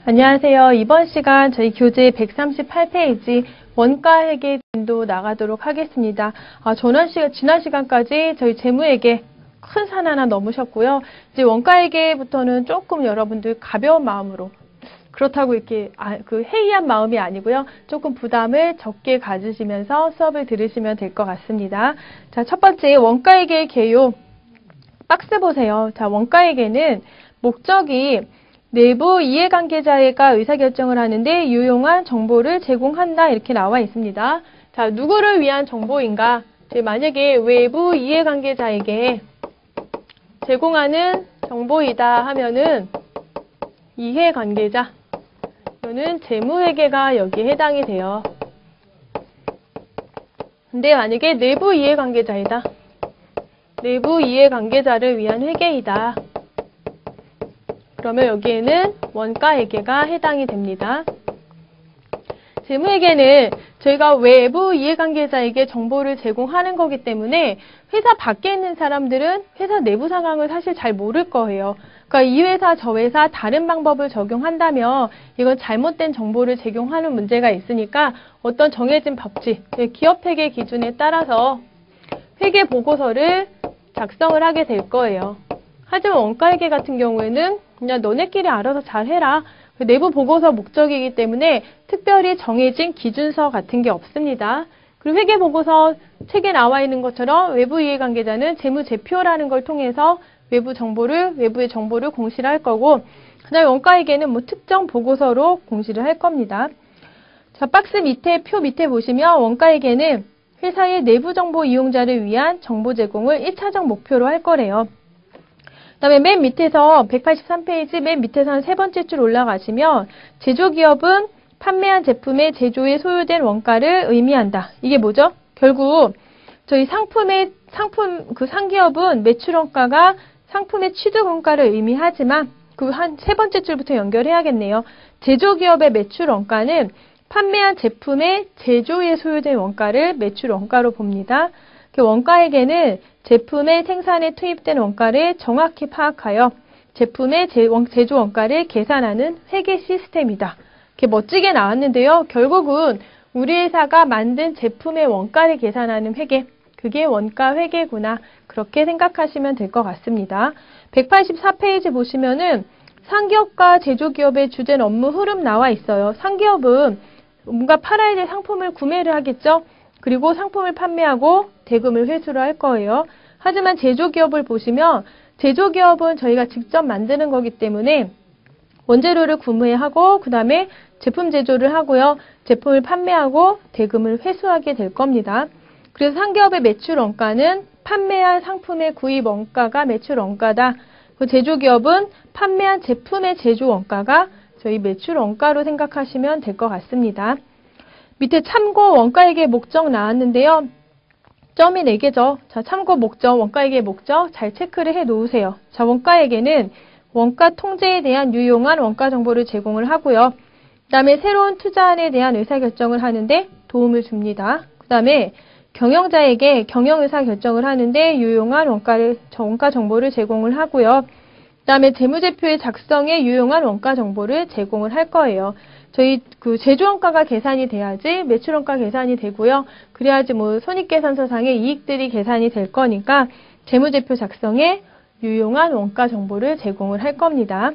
안녕하세요. 이번 시간 저희 교재 138페이지 원가회계 진도 나가도록 하겠습니다. 지난 시간까지 저희 재무회계 큰 산 하나 넘으셨고요. 이제 원가회계부터는 조금 여러분들 가벼운 마음으로, 그렇다고 이렇게 해이한 마음이 아니고요. 조금 부담을 적게 가지시면서 수업을 들으시면 될 것 같습니다. 자, 첫 번째 원가회계 개요. 박스 보세요. 자, 원가회계는 목적이 내부 이해관계자가 의사결정을 하는데 유용한 정보를 제공한다 이렇게 나와 있습니다. 자, 누구를 위한 정보인가? 만약에 외부 이해관계자에게 제공하는 정보이다 하면은 이해관계자, 이거는 재무회계가 여기에 해당이 돼요. 근데 만약에 내부 이해관계자이다. 내부 이해관계자를 위한 회계이다. 그러면 여기에는 원가회계가 해당이 됩니다. 재무회계는 저희가 외부 이해관계자에게 정보를 제공하는 거기 때문에 회사 밖에 있는 사람들은 회사 내부 상황을 사실 잘 모를 거예요. 그러니까 이 회사 저 회사 다른 방법을 적용한다면 이건 잘못된 정보를 제공하는 문제가 있으니까 어떤 정해진 법칙, 기업회계 기준에 따라서 회계 보고서를 작성을 하게 될 거예요. 하지만 원가회계 같은 경우에는 그냥 너네끼리 알아서 잘 해라. 내부 보고서 목적이기 때문에 특별히 정해진 기준서 같은 게 없습니다. 그리고 회계 보고서 책에 나와 있는 것처럼 외부 이해관계자는 재무제표라는 걸 통해서 외부의 정보를 공시를 할 거고, 그다음에 원가회계는 특정 보고서로 공시를 할 겁니다. 자, 박스 밑에 표 밑에 보시면 원가회계는 회사의 내부 정보 이용자를 위한 정보 제공을 1차적 목표로 할 거래요. 그 다음에 맨 밑에서 183페이지 맨 밑에서 한 세 번째 줄 올라가시면 제조기업은 판매한 제품의 제조에 소요된 원가를 의미한다. 이게 뭐죠? 결국 저희 상기업은 매출원가가 상품의 취득원가를 의미하지만 그 한 세 번째 줄부터 연결해야겠네요. 제조기업의 매출원가는 판매한 제품의 제조에 소요된 원가를 매출원가로 봅니다. 원가회계는 제품의 생산에 투입된 원가를 정확히 파악하여 제품의 제조 원가를 계산하는 회계 시스템이다. 이렇게 멋지게 나왔는데요. 결국은 우리 회사가 만든 제품의 원가를 계산하는 회계, 그게 원가회계구나. 그렇게 생각하시면 될 것 같습니다. 184페이지 보시면은 상기업과 제조기업의 주된 업무 흐름 나와 있어요. 상기업은 뭔가 팔아야 될 상품을 구매를 하겠죠. 그리고 상품을 판매하고 대금을 회수를 할 거예요. 하지만 제조기업을 보시면 제조기업은 저희가 직접 만드는 거기 때문에 원재료를 구매하고 그 다음에 제품 제조를 하고요. 제품을 판매하고 대금을 회수하게 될 겁니다. 그래서 상기업의 매출 원가는 판매한 상품의 구입 원가가 매출 원가다. 제조기업은 판매한 제품의 제조 원가가 저희 매출 원가로 생각하시면 될 것 같습니다. 밑에 참고 원가회계 목적 나왔는데요. 점이 4개죠. 자, 참고 목적, 원가회계 목적 잘 체크를 해 놓으세요. 자, 원가회계는 원가 통제에 대한 유용한 원가 정보를 제공을 하고요. 그 다음에 새로운 투자안에 대한 의사결정을 하는데 도움을 줍니다. 그 다음에 경영자에게 경영 의사결정을 하는데 유용한 원가 정보를 제공을 하고요. 그 다음에 재무제표의 작성에 유용한 원가 정보를 제공을 할 거예요. 저희 제조원가가 계산이 돼야지 매출원가 계산이 되고요. 그래야지 손익계산서상의 이익들이 계산이 될 거니까 재무제표 작성에 유용한 원가 정보를 제공을 할 겁니다.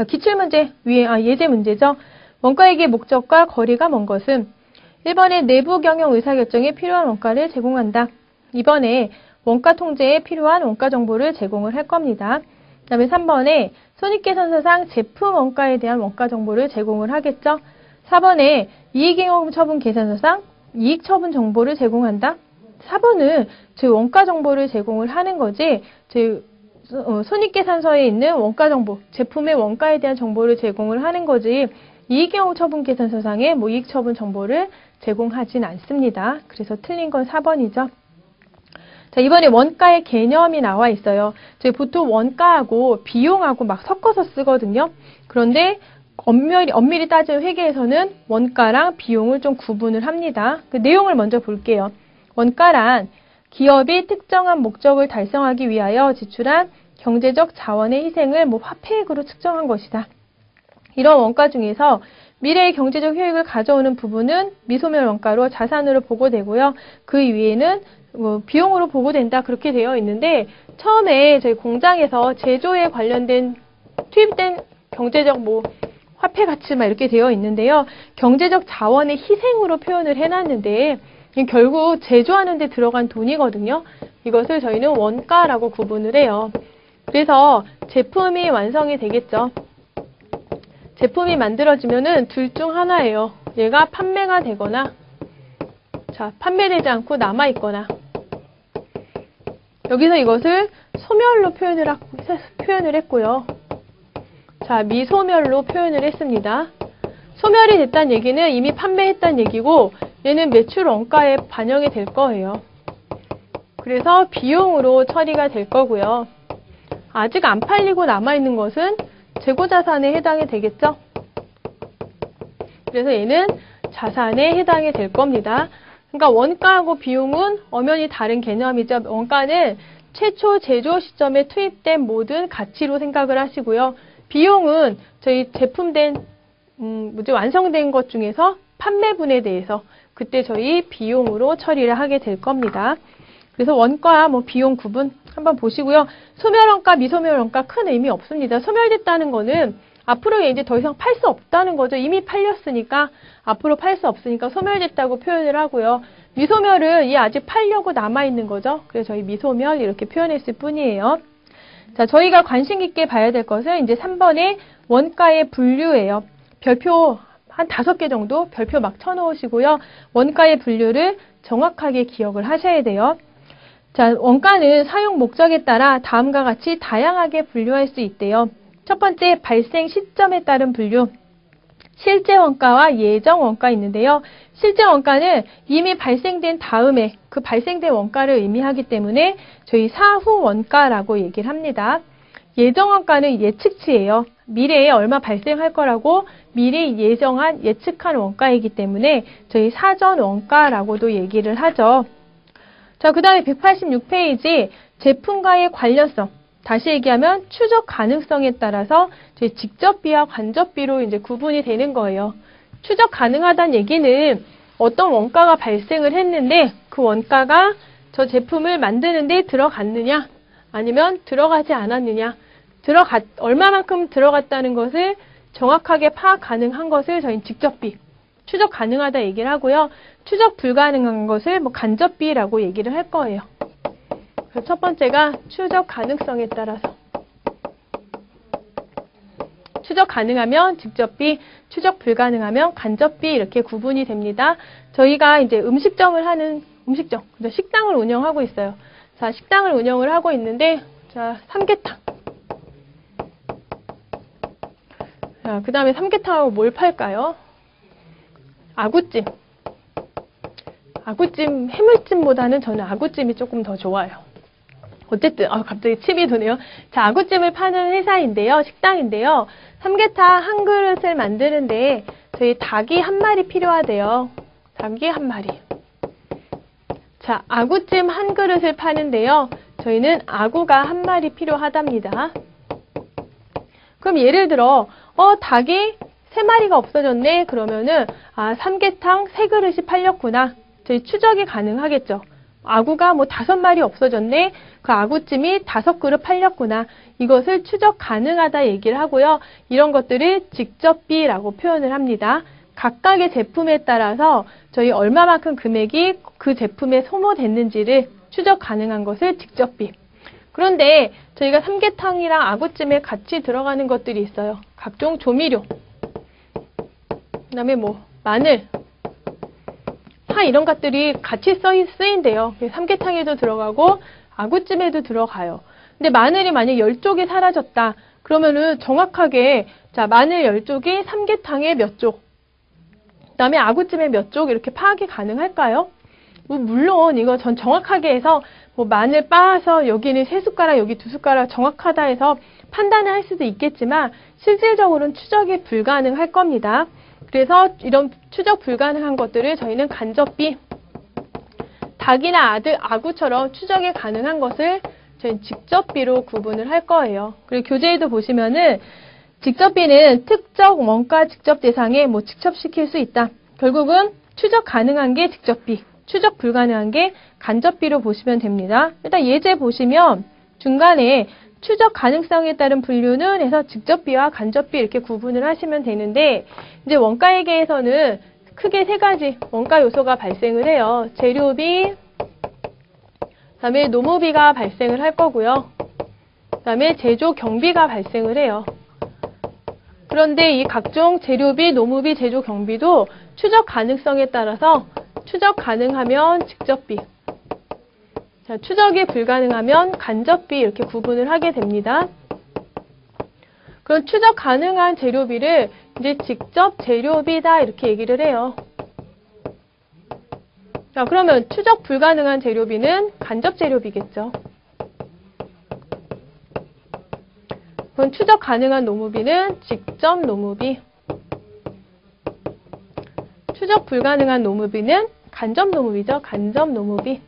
기출문제 위에 예제 문제죠. 원가회계 목적과 거리가 먼 것은 1번에 내부 경영 의사결정에 필요한 원가를 제공한다. 2번에 원가 통제에 필요한 원가 정보를 제공을 할 겁니다. 그 다음에 3번에 손익계산서상 제품 원가에 대한 원가 정보를 제공을 하겠죠. 4번에 이익잉여처분 계산서상 이익처분 정보를 제공한다. 4번은 저희 원가 정보를 제공을 하는 거지 저희 손익계산서에 있는 원가 정보, 제품의 원가에 대한 정보를 제공을 하는 거지 이익잉여처분 계산서상의 이익처분 정보를 제공하진 않습니다. 그래서 틀린 건 4번이죠. 자, 이번에 원가의 개념이 나와 있어요. 저희 보통 원가하고 비용하고 막 섞어서 쓰거든요. 그런데 엄밀히 따지는 회계에서는 원가랑 비용을 좀 구분을 합니다. 그 내용을 먼저 볼게요. 원가란 기업이 특정한 목적을 달성하기 위하여 지출한 경제적 자원의 희생을 화폐액으로 측정한 것이다. 이런 원가 중에서 미래의 경제적 효익을 가져오는 부분은 미소멸 원가로 자산으로 보고되고요. 그 위에는 비용으로 보고된다 그렇게 되어 있는데 처음에 저희 공장에서 제조에 관련된 투입된 경제적 화폐 가치 이렇게 되어 있는데요. 경제적 자원의 희생으로 표현을 해놨는데 결국 제조하는 데 들어간 돈이거든요. 이것을 저희는 원가라고 구분을 해요. 그래서 제품이 완성이 되겠죠. 제품이 만들어지면은 둘 중 하나예요. 얘가 판매가 되거나 판매되지 않고 남아있거나 여기서 이것을 소멸로 표현을 했고요. 미소멸로 표현을 했습니다. 소멸이 됐다는 얘기는 이미 판매했다는 얘기고 얘는 매출 원가에 반영이 될 거예요. 그래서 비용으로 처리가 될 거고요. 아직 안 팔리고 남아있는 것은 재고자산에 해당이 되겠죠. 그래서 얘는 자산에 해당이 될 겁니다. 그러니까 원가하고 비용은 엄연히 다른 개념이죠. 원가는 최초 제조 시점에 투입된 모든 가치로 생각을 하시고요. 비용은 저희 제품된 완성된 것 중에서 판매분에 대해서 그때 저희 비용으로 처리를 하게 될 겁니다. 그래서 원가와 비용 구분 한번 보시고요. 소멸원가, 미소멸원가 큰 의미 없습니다. 소멸됐다는 거는 앞으로 이제 더 이상 팔 수 없다는 거죠. 이미 팔렸으니까 앞으로 팔 수 없으니까 소멸됐다고 표현을 하고요. 미소멸은 이 아직 팔려고 남아있는 거죠. 그래서 저희 미소멸 이렇게 표현했을 뿐이에요. 저희가 관심 깊게 봐야 될 것은 이제 3번의 원가의 분류예요. 별표 한 5개 정도 별표 막 쳐놓으시고요. 원가의 분류를 정확하게 기억을 하셔야 돼요. 원가는 사용 목적에 따라 다음과 같이 다양하게 분류할 수 있대요. 첫 번째, 발생 시점에 따른 분류. 실제 원가와 예정 원가 있는데요. 실제 원가는 이미 발생된 다음에 그 발생된 원가를 의미하기 때문에 저희 사후 원가라고 얘기를 합니다. 예정 원가는 예측치예요. 미래에 얼마 발생할 거라고 미리 예측한 원가이기 때문에 저희 사전 원가라고도 얘기를 하죠. 그 다음에 186페이지 제품과의 관련성. 다시 얘기하면 추적 가능성에 따라서 저희 직접비와 간접비로 이제 구분이 되는 거예요. 추적 가능하다는 얘기는 어떤 원가가 발생을 했는데 그 원가가 저 제품을 만드는 데 들어갔느냐 아니면 들어가지 않았느냐 얼마만큼 들어갔다는 것을 정확하게 파악 가능한 것을 저희는 직접비, 추적 가능하다 얘기를 하고요. 추적 불가능한 것을 간접비라고 얘기를 할 거예요. 그래서 첫 번째가 추적 가능성에 따라서 추적 가능하면 직접비, 추적 불가능하면 간접비 이렇게 구분이 됩니다. 저희가 이제 식당을 운영하고 있어요. 식당을 운영을 하고 있는데 삼계탕. 그 다음에 삼계탕하고 뭘 팔까요? 아구찜. 해물찜보다는 저는 아구찜이 조금 더 좋아요. 어쨌든 갑자기 침이 도네요. 아구찜을 파는 회사인데요. 식당인데요. 삼계탕 한 그릇을 만드는데 저희 닭이 한 마리 필요하대요. 닭이 한 마리. 아구찜 한 그릇을 파는데요. 저희는 아구가 한 마리 필요하답니다. 그럼 예를 들어 닭이 3마리가 없어졌네. 그러면은 삼계탕 3그릇이 팔렸구나. 저희 추적이 가능하겠죠. 아구가 5마리 없어졌네. 그 아구찜이 5그릇 팔렸구나. 이것을 추적 가능하다 얘기를 하고요. 이런 것들을 직접비라고 표현을 합니다. 각각의 제품에 따라서 저희 얼마만큼 금액이 그 제품에 소모됐는지를 추적 가능한 것을 직접비. 그런데 저희가 삼계탕이랑 아구찜에 같이 들어가는 것들이 있어요. 각종 조미료. 그 다음에 마늘, 파 이런 것들이 같이 쓰인대요. 삼계탕에도 들어가고 아구찜에도 들어가요. 근데 마늘이 만약 10쪽이 사라졌다. 그러면은 정확하게 마늘 10쪽이 삼계탕에 몇 쪽, 그 다음에 아구찜에 몇 쪽 이렇게 파악이 가능할까요? 물론 이거 전 정확하게 해서 마늘 빻아서 여기는 3숟가락 여기 2숟가락 정확하다 해서 판단을 할 수도 있겠지만 실질적으로는 추적이 불가능할 겁니다. 그래서 이런 추적 불가능한 것들을 저희는 간접비, 닭이나 아구처럼 추적이 가능한 것을 저희는 직접비로 구분을 할 거예요. 그리고 교재에도 보시면은 직접비는 특정 원가 직접 대상에 직접시킬 수 있다. 결국은 추적 가능한 게 직접비, 추적 불가능한 게 간접비로 보시면 됩니다. 일단 예제 보시면 중간에 추적 가능성에 따른 분류는 해서 직접비와 간접비 이렇게 구분을 하시면 되는데, 이제 원가회계에서는 크게 세 가지 원가 요소가 발생을 해요. 재료비, 그다음에 노무비가 발생을 할 거고요. 그다음에 제조 경비가 발생을 해요. 그런데 이 각종 재료비, 노무비, 제조 경비도 추적 가능성에 따라서 추적 가능하면 직접비, 자, 추적이 불가능하면 간접비 이렇게 구분을 하게 됩니다. 그럼 추적 가능한 재료비를 이제 직접 재료비다 이렇게 얘기를 해요. 자, 그러면 추적 불가능한 재료비는 간접 재료비겠죠. 그럼 추적 가능한 노무비는 직접 노무비, 추적 불가능한 노무비는 간접 노무비죠. 간접 노무비.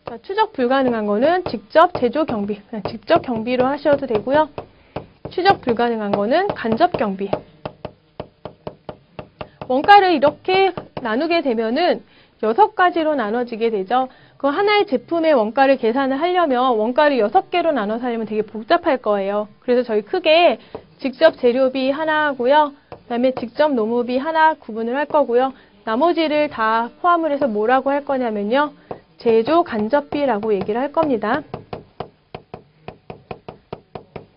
자, 추적 불가능한 거는 직접 제조 경비, 그냥 직접 경비로 하셔도 되고요. 추적 불가능한 거는 간접 경비. 원가를 이렇게 나누게 되면은 6가지로 나눠지게 되죠. 그 하나의 제품의 원가를 계산을 하려면 원가를 6개로 나눠서 하려면 되게 복잡할 거예요. 그래서 저희 크게 직접 재료비 하나 하고요. 그 다음에 직접 노무비 하나 구분을 할 거고요. 나머지를 다 포함을 해서 뭐라고 할 거냐면요. 제조 간접비라고 얘기를 할 겁니다.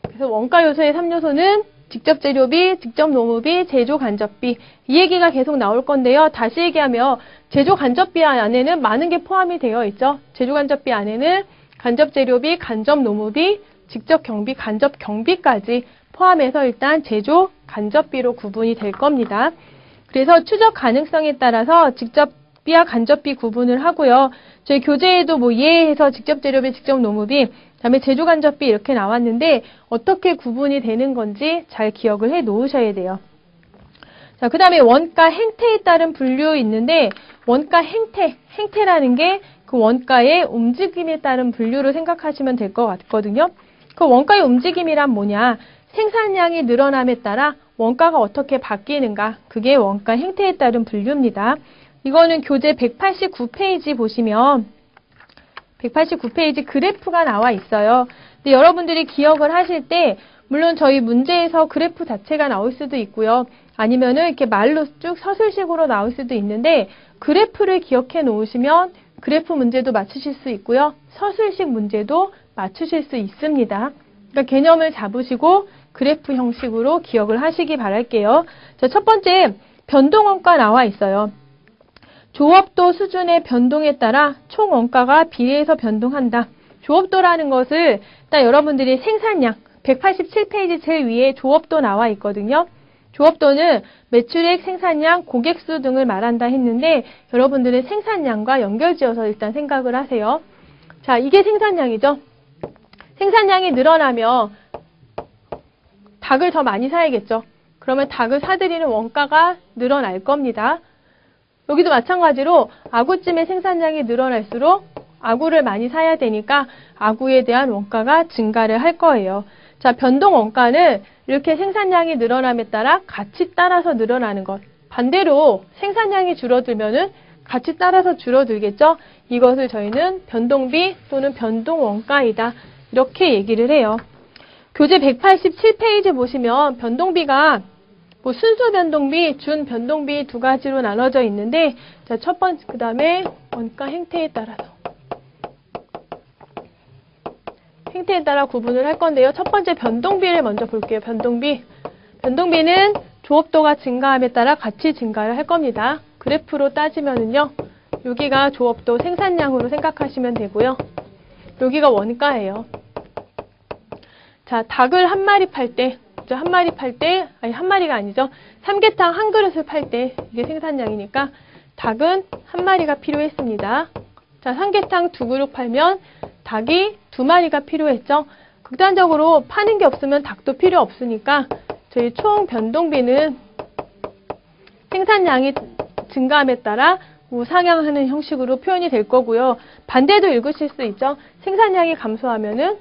그래서 원가 요소의 3요소는 직접 재료비, 직접 노무비, 제조 간접비. 이 얘기가 계속 나올 건데요. 다시 얘기하면 제조 간접비 안에는 많은 게 포함이 되어 있죠. 제조 간접비 안에는 간접 재료비, 간접 노무비, 직접 경비, 간접 경비까지 포함해서 일단 제조 간접비로 구분이 될 겁니다. 그래서 추적 가능성에 따라서 직접비와 간접비 구분을 하고요. 저희 교재에도 예해서 직접 재료비, 직접 노무비, 그다음에 제조 간접비 이렇게 나왔는데 어떻게 구분이 되는 건지 잘 기억을 해 놓으셔야 돼요. 자, 그다음에 원가 행태에 따른 분류 있는데 원가 행태라는 게 그 원가의 움직임에 따른 분류로 생각하시면 될 것 같거든요. 그 원가의 움직임이란 뭐냐? 생산량이 늘어남에 따라 원가가 어떻게 바뀌는가? 그게 원가 행태에 따른 분류입니다. 이거는 교재 189페이지 보시면 189페이지 그래프가 나와 있어요. 근데 여러분들이 기억을 하실 때 물론 저희 문제에서 그래프 자체가 나올 수도 있고요. 아니면은 이렇게 말로 쭉 서술식으로 나올 수도 있는데 그래프를 기억해 놓으시면 그래프 문제도 맞추실 수 있고요. 서술식 문제도 맞추실 수 있습니다. 그러니까 개념을 잡으시고 그래프 형식으로 기억을 하시기 바랄게요. 자, 첫 번째 변동원가 나와 있어요. 조업도 수준의 변동에 따라 총 원가가 비례해서 변동한다. 조업도라는 것을 일단 여러분들이 생산량 187페이지 제일 위에 조업도 나와 있거든요. 조업도는 매출액, 생산량, 고객수 등을 말한다 했는데 여러분들은 생산량과 연결지어서 일단 생각을 하세요. 자, 이게 생산량이죠. 생산량이 늘어나면 닭을 더 많이 사야겠죠. 그러면 닭을 사들이는 원가가 늘어날 겁니다. 여기도 마찬가지로 아구찜의 생산량이 늘어날수록 아구를 많이 사야 되니까 아구에 대한 원가가 증가를 할 거예요. 자, 변동 원가는 이렇게 생산량이 늘어남에 따라 같이 따라서 늘어나는 것. 반대로 생산량이 줄어들면은 같이 따라서 줄어들겠죠. 이것을 저희는 변동비 또는 변동 원가이다. 이렇게 얘기를 해요. 교재 187페이지 보시면 변동비가 순수 변동비, 준 변동비 두 가지로 나눠져 있는데, 자, 첫 번째, 그 다음에 원가 행태에 따라 구분을 할 건데요. 첫 번째 변동비를 먼저 볼게요. 변동비는 조업도가 증가함에 따라 같이 증가를 할 겁니다. 그래프로 따지면은요, 여기가 조업도 생산량으로 생각하시면 되고요. 여기가 원가예요. 자, 닭을 한 마리 팔 때, 한 마리가 아니죠. 삼계탕 한 그릇을 팔 때 이게 생산량이니까 닭은 한 마리가 필요했습니다. 자, 삼계탕 두 그릇 팔면 닭이 두 마리가 필요했죠. 극단적으로 파는 게 없으면 닭도 필요 없으니까 저희 총 변동비는 생산량이 증가함에 따라 상향하는 형식으로 표현이 될 거고요. 반대도 읽으실 수 있죠. 생산량이 감소하면은